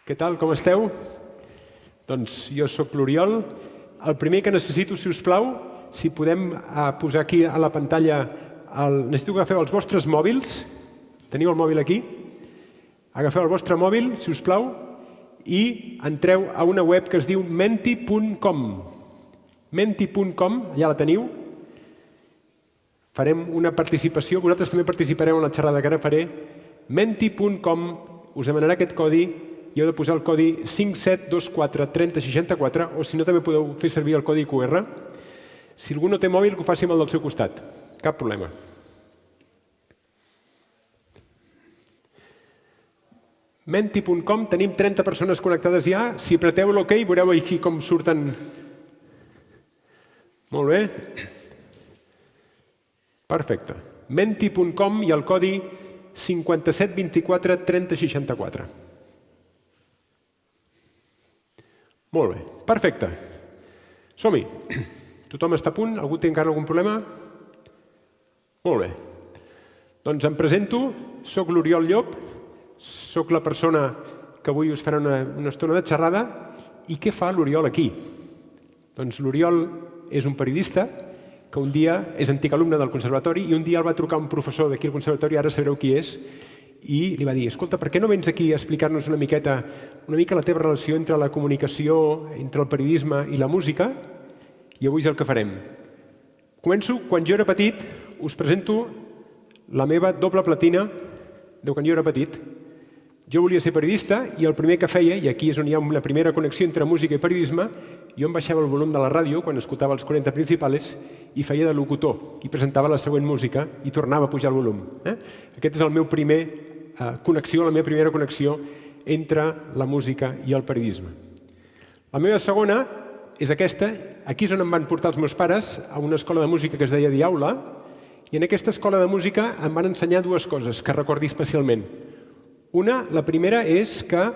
Què tal, com esteu? Doncs jo sóc l'Oriol. El primer que necessito, si us plau, si podem posar aquí a la pantalla, necessito que agafeu els vostres mòbils. Teniu el mòbil aquí? Agafeu el vostre mòbil, si us plau, i entreu a una web que es diu menti.com. Menti.com, ja la teniu. Farem una participació, vosaltres també participareu en la xerrada que ara faré. Menti.com, us demanarà aquest codi i heu de posar el codi 57243064 o si no també podeu fer servir el codi QR. Si algú no té mòbil, que ho faci amb el del seu costat. Cap problema. Menti.com, tenim 30 persones connectades ja. Si apreteu l'OK, veureu aquí com surten. Molt bé. Perfecte. Menti.com i el codi 57243064. Molt bé, perfecte. Som-hi. Tothom està a punt? Algú té encara algun problema? Molt bé. Doncs em presento, soc l'Oriol Llop, soc la persona que avui us farà una estona de xerrada. I què fa l'Oriol aquí? Doncs l'Oriol és un periodista que un dia és antic alumne del conservatori i un dia el va trucar un professor d'aquí al conservatori, ara sabreu qui és, i li va dir, escolta, per què no vens aquí a explicar-nos una mica la teva relació entre la comunicació, entre el periodisme i la música? I avui és el que farem. Començo. Quan jo era petit, us presento la meva doble platina de quan jo era petit. Jo volia ser periodista i el primer que feia, i aquí és on hi ha una primera connexió entre música i periodisme, jo em baixava el volum de la ràdio quan escoltava els 40 principales i feia de locutor i presentava la següent música i tornava a pujar el volum. Aquest és el meu primer connexió, la meva primera connexió entre la música i el periodisme. La meva segona és aquesta. Aquí és on em van portar els meus pares a una escola de música que es deia Diaula i en aquesta escola de música em van ensenyar dues coses que recordi especialment. La primera és que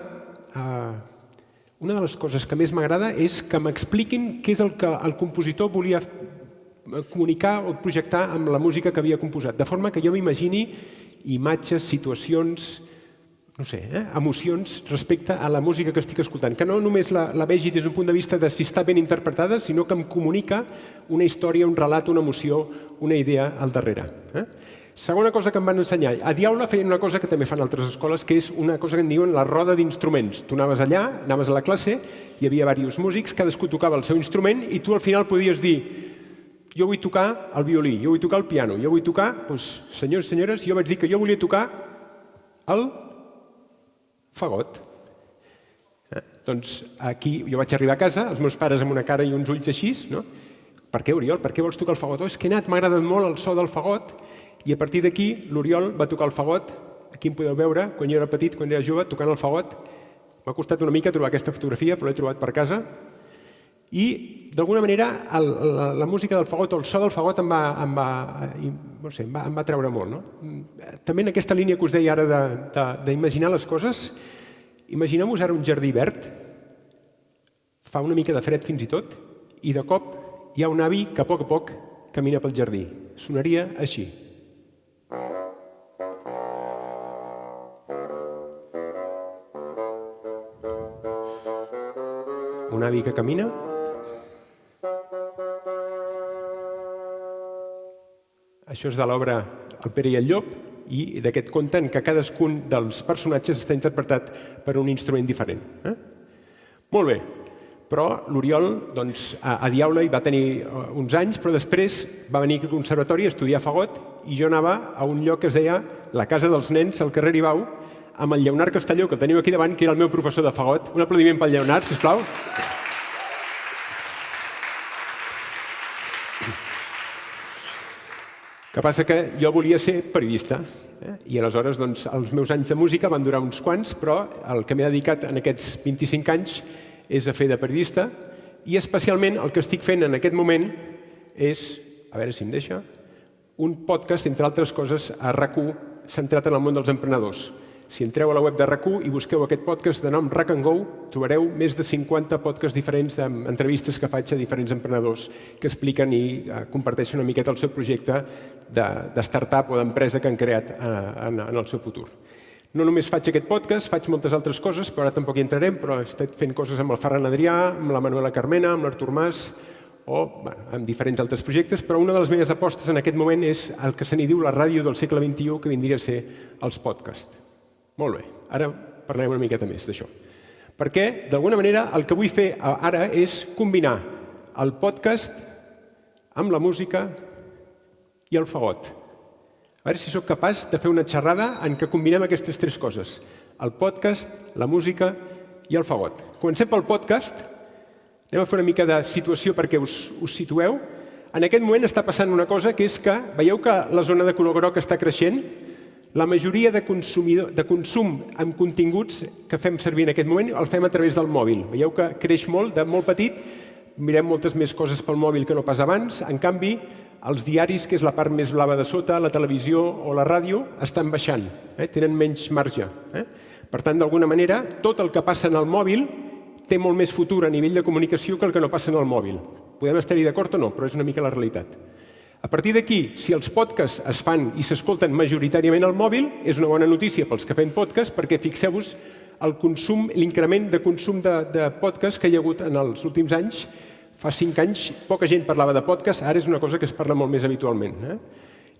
una de les coses que més m'agrada és que m'expliquin què és el que el compositor volia comunicar o projectar amb la música que havia composat, de forma que jo m'imagini imatges, situacions, no sé, emocions respecte a la música que estic escoltant, que no només la vegi des d'un punt de vista de si està ben interpretada, sinó que em comunica una història, un relat, una emoció, una idea al darrere. Segona cosa que em van ensenyar. A Diaula feien una cosa que també fan altres escoles, que és una cosa que en diuen la roda d'instruments. Tu anaves allà, anaves a la classe, hi havia diversos músics, cadascú tocava el seu instrument i tu al final podies dir jo vull tocar el violí, jo vull tocar el piano, jo vull tocar, doncs, senyors i senyores, jo vaig dir que jo volia tocar el fagot. Doncs aquí jo vaig arribar a casa, els meus pares amb una cara i uns ulls així, no? Per què, Oriol? Per què vols tocar el fagot? És que he anat, m'ha agradat molt el so del fagot. I a partir d'aquí, l'Oriol va tocar el fagot. Aquí em podeu veure, quan jo era petit, quan era jove, tocant el fagot. M'ha costat una mica trobar aquesta fotografia, però l'he trobat per casa. I, d'alguna manera, la música del fagot o el so del fagot em va treure molt. No? També en aquesta línia que us deia ara d'imaginar les coses, imagineu-vos ara un jardí verd, fa una mica de fred fins i tot, i de cop hi ha un avi que a poc camina pel jardí. Sonaria així. Un avi que camina. Això és de l'obra El Pere i el Llop i d'aquest conte en què cadascun dels personatges està interpretat per un instrument diferent. Molt bé, però l'Oriol a Diaula hi va tenir uns anys, però després va venir al conservatori a estudiar fagot i jo anava a un lloc que es deia la Casa dels Nens, al carrer Ribau, amb el Lleonard Castelló, que el teniu aquí davant, que era el meu professor de fagot. Un aplaudiment pel Lleonard, sisplau. Que passa que jo volia ser periodista i aleshores els meus anys de música van durar uns quants, però el que m'he dedicat en aquests 25 anys és a fer de periodista i especialment el que estic fent en aquest moment és, a veure si em deixa, un podcast, entre altres coses, a RAC1 centrat en el món dels emprenedors. Si entreu a la web de RAC1 i busqueu aquest podcast de nom RAC & Go, trobareu més de 50 podcasts diferents d'entrevistes que faig a diferents emprenedors que expliquen i comparteixen una miqueta el seu projecte de startup o d'empresa que han creat en el seu futur. No només faig aquest podcast, faig moltes altres coses, però ara tampoc hi entrarem, però he estat fent coses amb el Ferran Adrià, amb la Manuela Carmena, amb l'Artur Mas, o amb diferents altres projectes, però una de les meves apostes en aquest moment és el que se n'hi diu la ràdio del segle XXI, que vindria a ser els podcasts. Molt bé, ara parlarem una miqueta més d'això. Perquè, d'alguna manera, el que vull fer ara és combinar el podcast amb la música i el fagot. A veure si sóc capaç de fer una xerrada en què combinem aquestes tres coses. El podcast, la música i el fagot. Comencem pel podcast. Anem a fer una mica de situació perquè us situeu. En aquest moment està passant una cosa que és que, veieu que la zona de color groc està creixent? La majoria de consum amb continguts que fem servir en aquest moment el fem a través del mòbil. Veieu que creix molt, de molt petit, mirem moltes més coses pel mòbil que no pas abans. En canvi, els diaris, que és la part més blava de sota, la televisió o la ràdio, estan baixant, tenen menys marge. Per tant, d'alguna manera, tot el que passa en el mòbil té molt més futur a nivell de comunicació que el que no passa en el mòbil. Podem estar-hi d'acord o no, però és una mica la realitat. A partir d'aquí, si els podcasts es fan i s'escolten majoritàriament al mòbil, és una bona notícia pels que fem podcast, perquè fixeu-vos el consum, l'increment de consum de podcast que hi ha hagut en els últims anys. Fa 5 anys poca gent parlava de podcast, ara és una cosa que es parla molt més habitualment.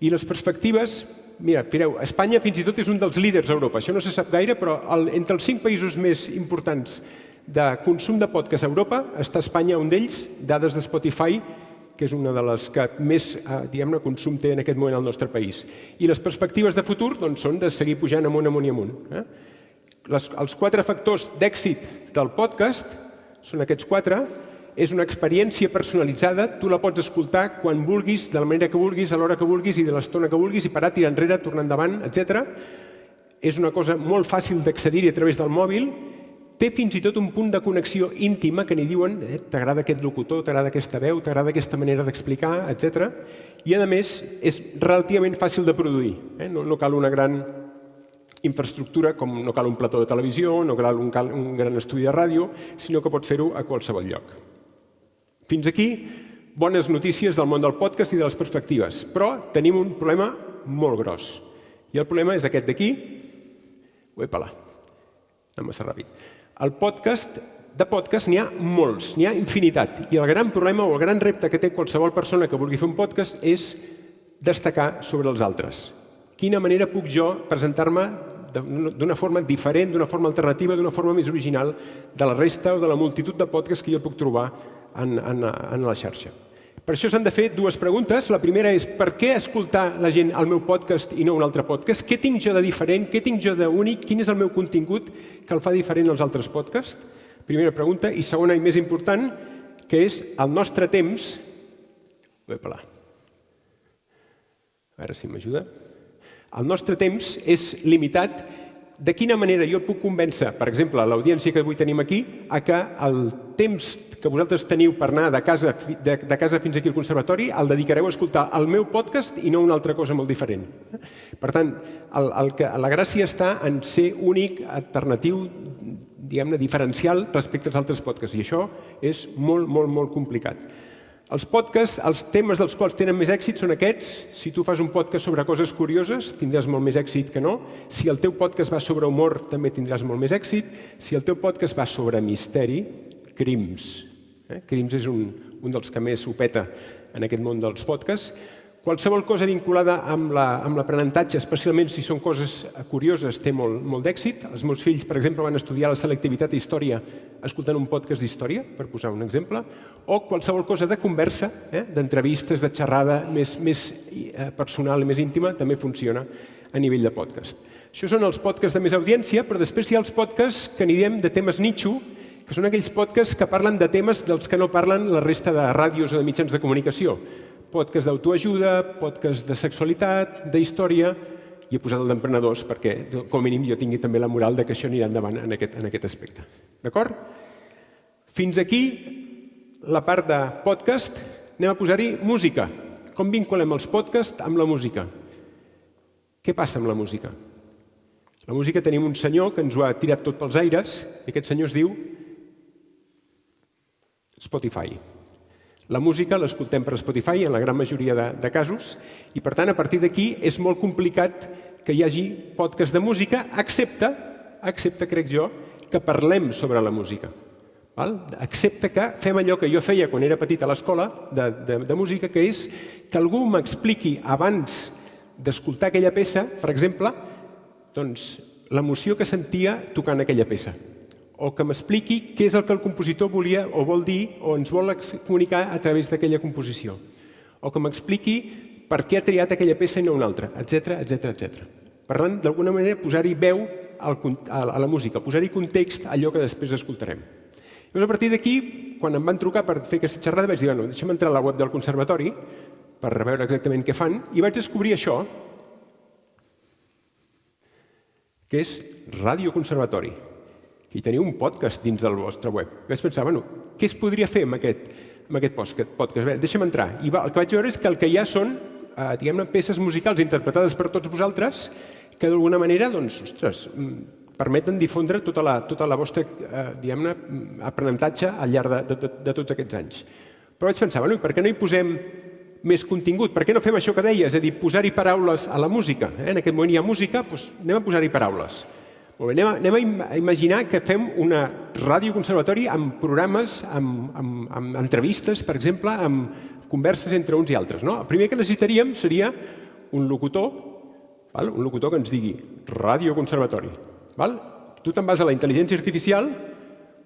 I les perspectives, mira, mireu, Espanya fins i tot és un dels líders a Europa. Això no se sap gaire, però entre els 5 països més importants de consum de podcast a Europa està Espanya, un d'ells, dades de Spotify, que és una de les que més consum té en aquest moment al nostre país. I les perspectives de futur són de seguir pujant amunt, amunt i amunt. Els 4 factors d'èxit del podcast són aquests 4. És una experiència personalitzada, tu la pots escoltar quan vulguis, de la manera que vulguis, a l'hora que vulguis i de l'estona que vulguis, i parar, tirar enrere, tornar endavant, etc. És una cosa molt fàcil d'accedir-hi a través del mòbil. Té fins i tot un punt de connexió íntima que n'hi diuen t'agrada aquest locutor, t'agrada aquesta veu, t'agrada aquesta manera d'explicar, etc. I, a més, és relativament fàcil de produir. No cal una gran infraestructura, com no cal un plató de televisió, no cal un gran estudi de ràdio, sinó que pots fer-ho a qualsevol lloc. Fins aquí, bones notícies del món del podcast i de les perspectives. Però tenim un problema molt gros. I el problema és aquest d'aquí. Uepa-la, anem massa ràpid. De podcast n'hi ha molts, n'hi ha infinitat. I el gran problema o el gran repte que té qualsevol persona que vulgui fer un podcast és destacar sobre els altres. Quina manera puc jo presentar-me d'una forma diferent, d'una forma alternativa, d'una forma més original de la resta o de la multitud de podcasts que jo puc trobar en la xarxa. Per això s'han de fer 2 preguntes. La primera és per què escoltar la gent el meu podcast i no un altre podcast? Què tinc jo de diferent? Què tinc jo d'únic? Quin és el meu contingut que el fa diferent als altres podcasts? Primera pregunta. I segona i més important, que és el nostre temps... A veure si m'ajuda. El nostre temps és limitat. De quina manera jo puc convèncer, per exemple, l'audiència que avui tenim aquí, a que el temps que vosaltres teniu per anar de casa fins aquí al conservatori el dedicareu a escoltar el meu podcast i no una altra cosa molt diferent. Per tant, la gràcia està en ser únic, alternatiu, diguem-ne, diferencial respecte als altres podcasts. I això és molt, molt, molt complicat. Els podcasts, els temes dels quals tenen més èxit són aquests. Si tu fas un podcast sobre coses curioses, tindràs molt més èxit que no. Si el teu podcast va sobre humor, també tindràs molt més èxit. Si el teu podcast va sobre misteri, crims. Crims és un dels que més ho peta en aquest món dels podcasts. Qualsevol cosa vinculada amb l'aprenentatge, especialment si són coses curioses, té molt d'èxit. Els meus fills, per exemple, van estudiar la selectivitat i història escoltant un podcast d'història, per posar un exemple, o qualsevol cosa de conversa, d'entrevistes, de xerrada més personal i més íntima, també funciona a nivell de podcast. Això són els podcasts de més audiència, però després hi ha els podcasts que n'hi diem de temes nicho, que són aquells podcasts que parlen de temes dels que no parlen la resta de ràdios o de mitjans de comunicació. Podcast d'autoajuda, podcast de sexualitat, d'història, i he posat el d'emprenedors perquè, com a mínim, jo tingui també la moral que això anirà endavant en aquest aspecte. D'acord? Fins aquí la part de podcast. Anem a posar-hi música. Com vinculem els podcasts amb la música? Què passa amb la música? La música tenim un senyor que ens ho ha tirat tot pels aires, i aquest senyor es diu Spotify. La música l'escoltem per Spotify en la gran majoria de casos i, per tant, a partir d'aquí és molt complicat que hi hagi podcast de música, excepte, crec jo, que parlem sobre la música. Excepte que fem allò que jo feia quan era petit a l'escola de música, que és que algú m'expliqui abans d'escoltar aquella peça, per exemple, doncs, l'emoció que sentia tocant aquella peça. O que m'expliqui què és el que el compositor volia o vol dir o ens vol comunicar a través d'aquella composició. O que m'expliqui per què ha triat aquella peça i no una altra, etc. Per tant, d'alguna manera, posar-hi veu a la música, posar-hi context a allò que després escoltarem. Llavors, a partir d'aquí, quan em van trucar per fer aquesta xerrada, vaig dir, bueno, deixa'm entrar a la web del conservatori per veure exactament què fan, i vaig descobrir això, que és Ràdio Conservatori, que hi teniu un podcast dins del vostre web. Vaig pensar, bueno, què es podria fer amb aquest podcast? Deixa'm entrar. I el que vaig veure és que el que hi ha són, diguem-ne, peces musicals interpretades per tots vosaltres que d'alguna manera, doncs, ostres, permeten difondre tota la vostra, diguem-ne, aprenentatge al llarg de tots aquests anys. Però vaig pensar, bueno, per què no hi posem més contingut? Per què no fem això que deia? És a dir, posar-hi paraules a la música. En aquest moment hi ha música, doncs anem a posar-hi paraules. Molt bé, anem a imaginar que fem una ràdio conservatori amb programes, amb entrevistes, per exemple, amb converses entre uns i altres. El primer que necessitaríem seria un locutor que ens digui Ràdio Conservatori. Tu te'n vas a la intel·ligència artificial,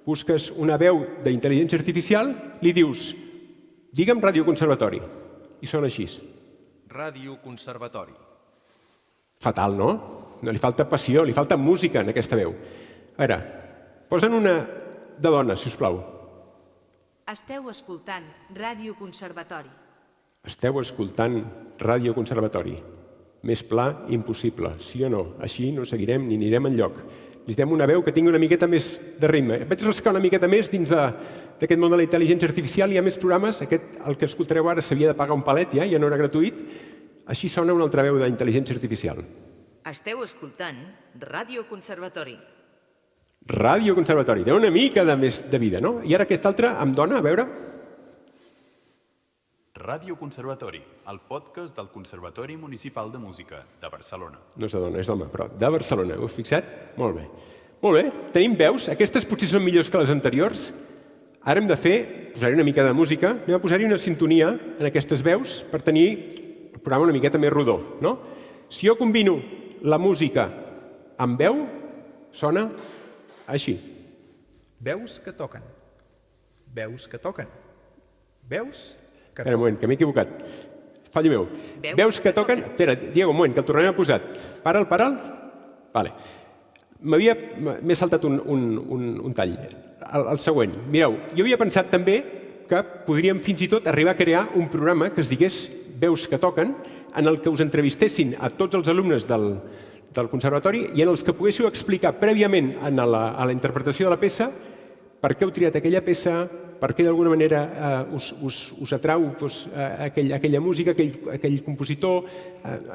busques una veu d'intel·ligència artificial, li dius, digue'm Ràdio Conservatori, i sona així. Ràdio Conservatori. Fatal, no? No li falta passió, li falta música en aquesta veu. A veure, posa'n una de dona, si us plau. Esteu escoltant Ràdio Conservatori. Esteu escoltant Ràdio Conservatori. Més pla, impossible. Sí o no? Així no seguirem ni anirem enlloc. Necessitem una veu que tingui una miqueta més de ritme. Vaig rascar una miqueta més dins d'aquest món de la intel·ligència artificial. Hi ha més programes. El que escoltareu ara s'havia de pagar un palet, ja no era gratuït. Així sona una altra veu d'intel·ligència artificial. Esteu escoltant Ràdio Conservatori. Ràdio Conservatori. Té una mica de més de vida, no? I ara aquest altre em dona, a veure... Ràdio Conservatori, el podcast del Conservatori Municipal de Música de Barcelona. No és de dona, és d'home, però de Barcelona. Heu fixat? Molt bé. Molt bé. Tenim veus. Aquestes potser són millors que les anteriors. Ara hem de posar-hi una mica de música, anem a posar-hi una sintonia en aquestes veus per tenir el programa una miqueta més rodó, no? Si jo combino la música amb veu, sona així. Veus que toquen. Veus que toquen. Veus que Espera un moment, que m'he equivocat. Fallo meu. Veus que toquen... Espera, Diego, un moment, que el tornarem a posar. Para'l. Vale. M'he saltat un tall. El següent. Mireu, jo havia pensat també que podríem fins i tot arribar a crear un programa que es digués Veus que toquen, en el que us entrevistessin a tots els alumnes del conservatori i en els que poguéssiu explicar prèviament a la interpretació de la peça per què heu triat aquella peça, per què d'alguna manera us atrau aquella música, aquell compositor,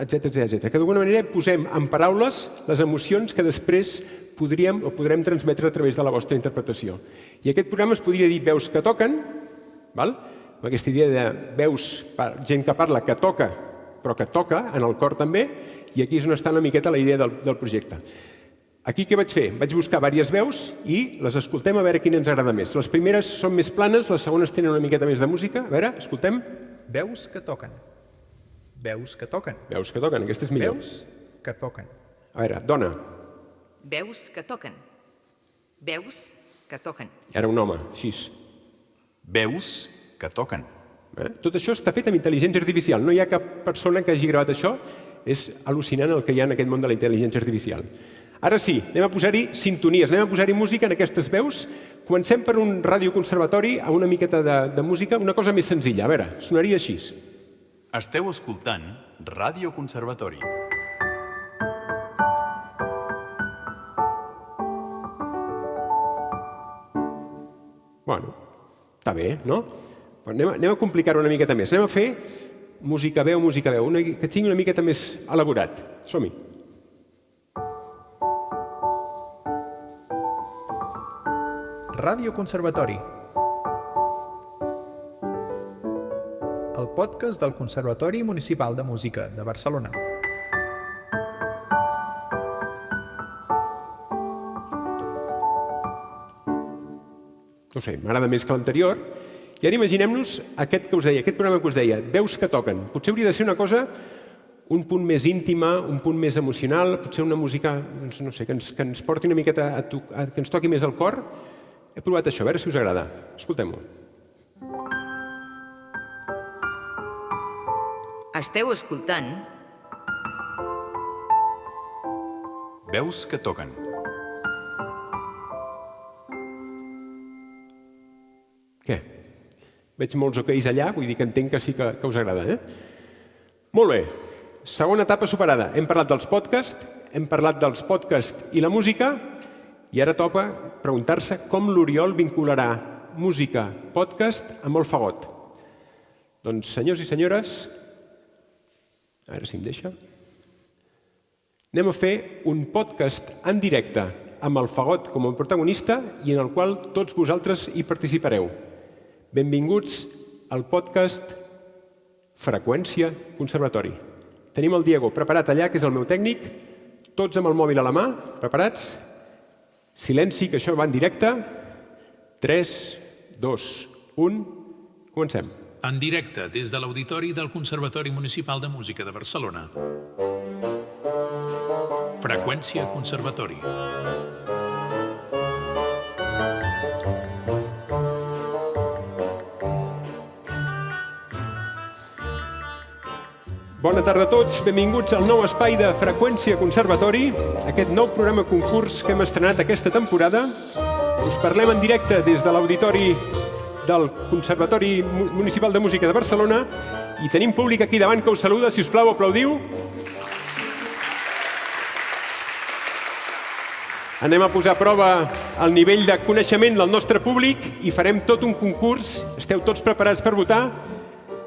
etc. Que d'alguna manera posem en paraules les emocions que després podrem transmetre a través de la vostra interpretació. I aquest programa es podria dir Veus que toquen, amb aquesta idea de veus, gent que parla, que toca, però que toca en el cor també, i aquí és on està una miqueta la idea del projecte. Aquí què vaig fer? Vaig buscar diverses veus i les escoltem a veure quina ens agrada més. Les primeres són més planes, les segones tenen una miqueta més de música. A veure, escoltem. Veus que toquen. Veus que toquen. Veus que toquen, aquesta és millor. Veus que toquen. A veure, dona. Veus que toquen. Veus que toquen. Era un home, així. Veus que toquen. Tot això està fet amb intel·ligència artificial. No hi ha cap persona que hagi gravat això. És al·lucinant el que hi ha en aquest món de la intel·ligència artificial. Ara sí, anem a posar-hi sintonies, anem a posar-hi música en aquestes veus. Comencem per un ràdio conservatori a una miqueta de música, una cosa més senzilla. A veure, sonaria així. Esteu escoltant Ràdio Conservatori. Bueno, està bé, no? Anem a complicar-ho una miqueta més. Anem a fer música veu, que tingui una miqueta més elaborat. Som-hi. Ràdio Conservatori. el podcast del Conservatori Municipal de Música de Barcelona. No sé, m'agrada més que l'anterior. I ara imaginem-nos aquest que us deia, aquest programa que us deia, veus que toquen. Potser hauria de ser una cosa un punt més íntima, un punt més emocional, potser una música, no sé, que ens porti una miqueta que ens toqui més el cor. He provat això, a veure si us agrada. Escoltem-ho. Esteu escoltant Veus que toquen. Què? Veig molts oqueis allà, vull dir que entenc que sí que us agrada, eh? Molt bé. Segona etapa superada. Hem parlat dels podcasts, hem parlat dels podcasts i la música, i ara toca preguntar-se com l'Oriol vincularà música, podcast, amb el fagot. Doncs, senyors i senyores, a veure si em deixa, anem a fer un podcast en directe amb el fagot com a protagonista i en el qual tots vosaltres hi participareu. Benvinguts al podcast Freqüència Conservatori. Tenim el Diego preparat allà, que és el meu tècnic, tots amb el mòbil a la mà, preparats. Silenci, que això va en directe. 3, 2, 1, comencem. En directe des de l'Auditori del Conservatori Municipal de Música de Barcelona. Freqüència Conservatori. Bona tarda a tots, benvinguts al nou espai de Freqüència Conservatori, aquest nou programa concurs que hem estrenat aquesta temporada. Us parlem en directe des de l'Auditori del Conservatori Municipal de Música de Barcelona i tenim públic aquí davant que us saluda, si us plau, aplaudiu. Anem a posar a prova el nivell de coneixement del nostre públic i farem tot un concurs. Esteu tots preparats per votar?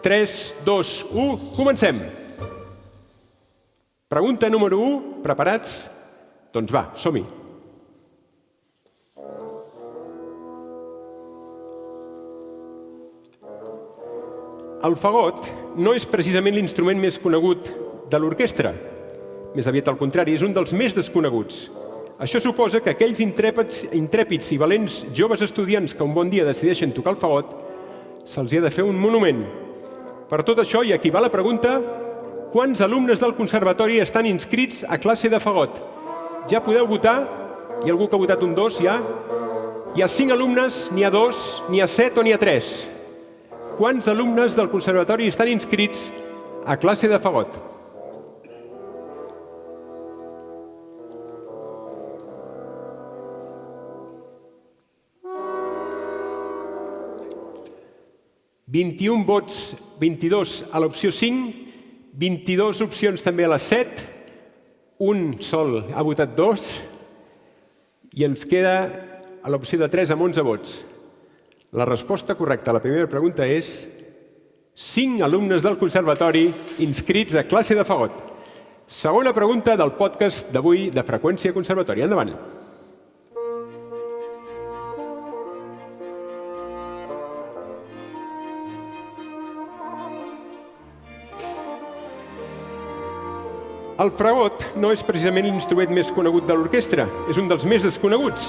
3, 2, 1, comencem! Pregunta número 1, preparats? Doncs va, som-hi. El fagot no és precisament l'instrument més conegut de l'orquestra. Més aviat al contrari, és un dels més desconeguts. Això suposa que aquells intrèpids i valents joves estudiants que un bon dia decideixen tocar el fagot se'ls hi ha de fer un monument. Per tot això, i aquí va la pregunta, quants alumnes del conservatori estan inscrits a classe de fagot? Ja podeu votar? Hi ha algú que ha votat un 2, ja? Hi ha 5 alumnes, n'hi ha 2, n'hi ha 7 o n'hi ha 3? Quants alumnes del conservatori estan inscrits a classe de fagot? «21 vots, 22 a l'opció 5, 22 opcions també a les 7, un sol ha votat 2 i ens queda a l'opció de 3 amb 11 vots. La resposta correcta a la primera pregunta és 5 alumnes del conservatori inscrits a classe de fagot. Segona pregunta del podcast d'avui de Freqüència Conservatori. Endavant. El fagot no és precisament l'instrument més conegut de l'orquestra, és un dels més desconeguts.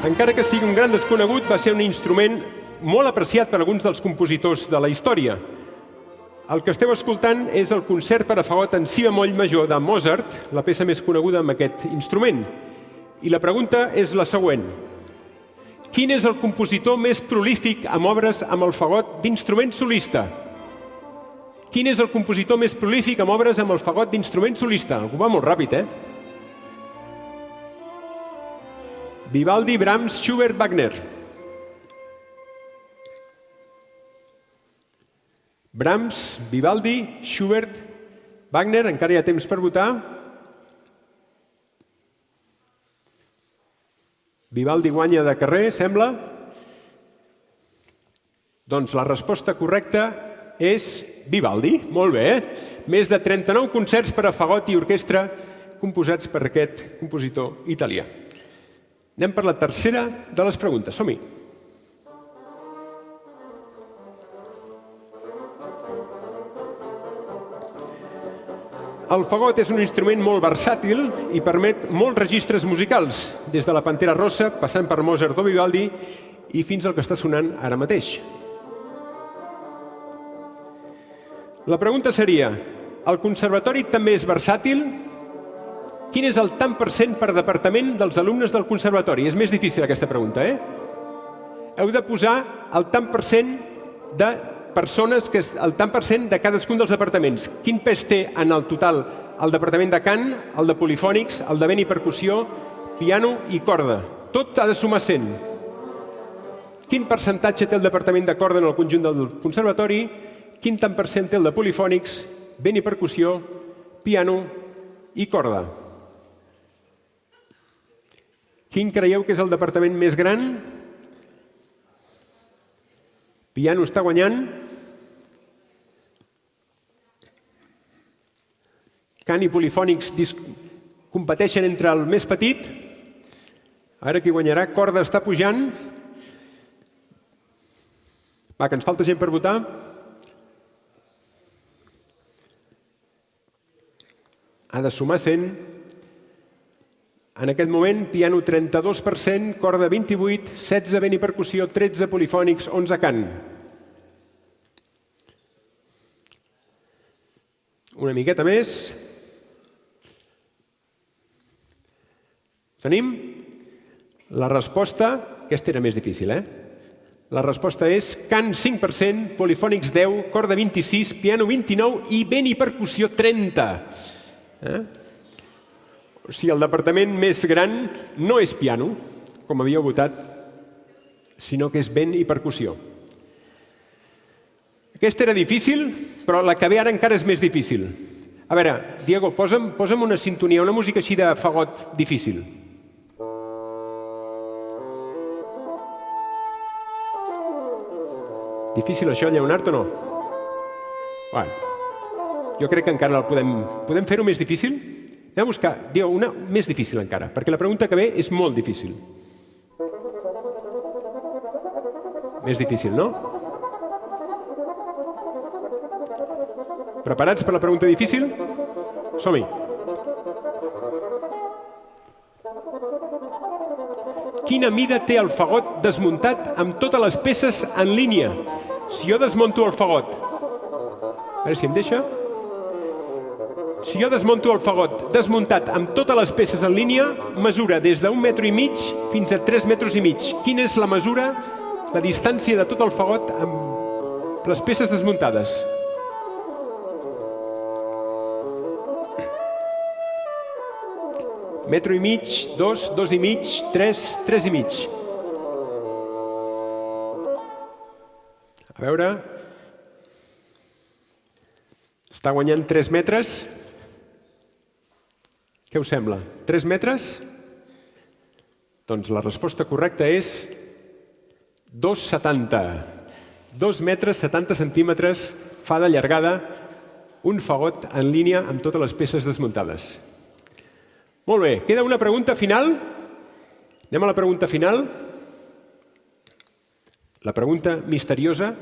Encara que sigui un gran desconegut, va ser un instrument molt apreciat per alguns dels compositors de la història. El que esteu escoltant és el concert per a fagot en si bemoll major de Mozart, la peça més coneguda amb aquest instrument. I la pregunta és la següent. Quin és el compositor més prolífic amb obres amb el fagot d'instrument solista? Quin és el compositor més prolífic amb obres amb el fagot d'instrument solista? Algú va molt ràpid, eh? Vivaldi, Brahms, Schubert, Wagner. Brahms, Vivaldi, Schubert, Wagner. Encara hi ha temps per votar. Vivaldi guanya de carrer, sembla. Doncs la resposta correcta és Vivaldi. Molt bé. Més de 39 concerts per a fagot i orquestra composats per aquest compositor italià. Anem per la tercera de les preguntes. Som-hi. El fagot és un instrument molt versàtil i permet molts registres musicals, des de la Pantera Rosa, passant per Mozart o Vivaldi i fins al que està sonant ara mateix. La pregunta seria, el conservatori també és versàtil? Quin és el tant per cent per departament dels alumnes del conservatori? És més difícil aquesta pregunta, Heu de posar el tant per cent de persones, que és el tant per cent de cadascun dels departaments. Quin pes té en el total el departament de cant, el de polifònics, el de vent i percussió, piano i corda? Tot ha de sumar 100. Quin percentatge té el departament de corda en el conjunt del conservatori? Quin tant per cent té el de polifònics, vent i percussió, piano i corda? Quin creieu que és el departament més gran? Piano està guanyant. Cant i polifònics competeixen entre el més petit. Ara qui guanyarà? Corda està pujant. Va, que ens falta gent per votar. Ha de sumar 100. En aquest moment, piano 32%, corda 28%, 16 vent i percussió, 13 polifònics, 11 cant. Una miqueta més. Tenim? La resposta, aquesta era més difícil, La resposta és cant 5%, polifònics 10%, corda 26%, piano 29% i vent i percussió 30%. O sigui, el departament més gran no és piano, com havíeu votat, sinó que és vent i percussió. Aquesta era difícil, però la que ve ara encara és més difícil. A veure, Diego, posa'm una sintonia, una música així de fagot difícil. Difícil això, Lleonard, o no? Bueno, jo crec que encara el podem fer-ho més difícil? Anem a buscar, Diego, una més difícil encara, perquè la pregunta que ve és molt difícil. Més difícil, no? Preparats per la pregunta difícil? Som-hi. Quina mida té el fagot desmuntat amb totes les peces en línia? Si jo desmunto el fagot, a veure si em deixa. Si jo desmunto el fagot desmuntat amb totes les peces en línia, mesura des d'1,5 metres fins a 3,5 metres. Quina és la mesura, la distància de tot el fagot amb les peces desmuntades? Metro i mig, 2, 2,5, 3, 3,5. A veure... Està guanyant 3 metres. Què us sembla? 3 metres? Doncs la resposta correcta és 2,70. 2 metres, 70 centímetres fa de llargada un fagot en línia amb totes les peces desmuntades. Molt bé, queda una pregunta final. Anem a la pregunta final. La pregunta misteriosa.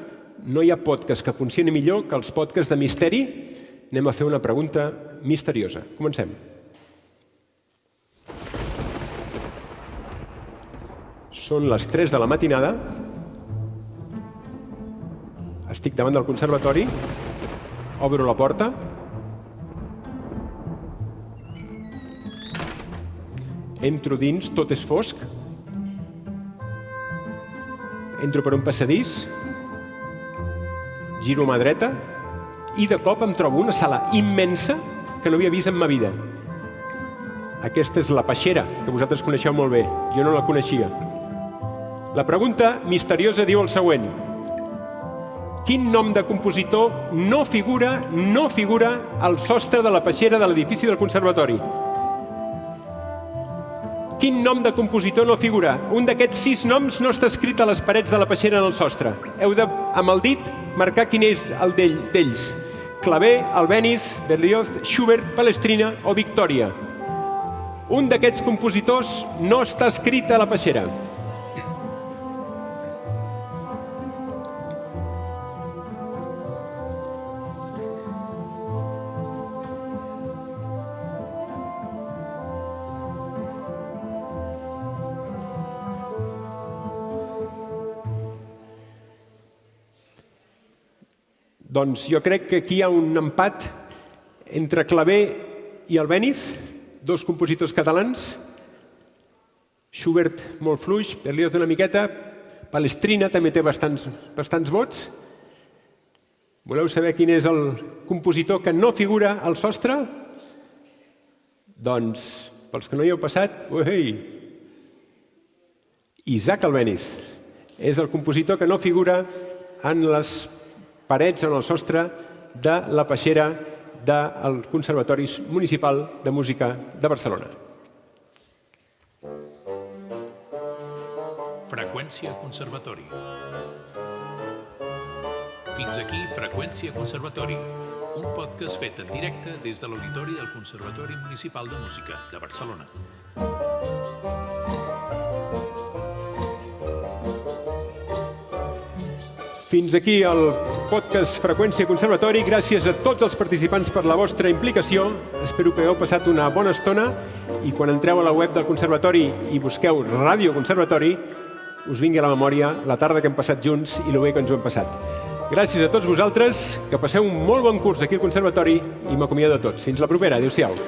No hi ha podcast que funcioni millor que els podcasts de misteri. Anem a fer una pregunta misteriosa. Comencem. Són les 3 de la matinada. Estic davant del conservatori. Obro la porta. Entro dins, tot és fosc. Entro per un passadís. Giro a mà dreta. I de cop em trobo una sala immensa que no havia vist en ma vida. Aquesta és la peixera, que vosaltres coneixeu molt bé. Jo no la coneixia. La pregunta misteriosa diu el següent. Quin nom de compositor no figura al sostre de la peixera de l'edifici del conservatori? Quin nom de compositor no figura? Un d'aquests 6 noms no està escrit a les parets de la peixera en el sostre. Heu de, amb el dit, marcar quin és el d'ells. Clavé, Albéniz, Berlioz, Schubert, Palestrina o Victòria. Un d'aquests compositors no està escrit a la peixera. Doncs jo crec que aquí hi ha un empat entre Clavé i Albéniz, dos compositors catalans. Schubert molt fluix, Berlioz una miqueta, Palestrina també té bastants vots. Voleu saber quin és el compositor que no figura al sostre? Doncs, pels que no hi heu passat, Isaac Albéniz és el compositor que no figura en les parets, en el sostre de la peixera del Conservatori Municipal de Música de Barcelona. Freqüència Conservatori. Fins aquí Freqüència Conservatori, un podcast fet en directe des de l'Auditori del Conservatori Municipal de Música de Barcelona. Fins aquí el podcast Freqüència Conservatori. Gràcies a tots els participants per la vostra implicació. Espero que hagueu passat una bona estona i quan entreu a la web del Conservatori i busqueu Ràdio Conservatori, us vingui a la memòria la tarda que hem passat junts i el bé que ens ho hem passat. Gràcies a tots vosaltres, que passeu un molt bon curs aquí al Conservatori i m'acomiado de tots. Fins la propera. Adéu-siau.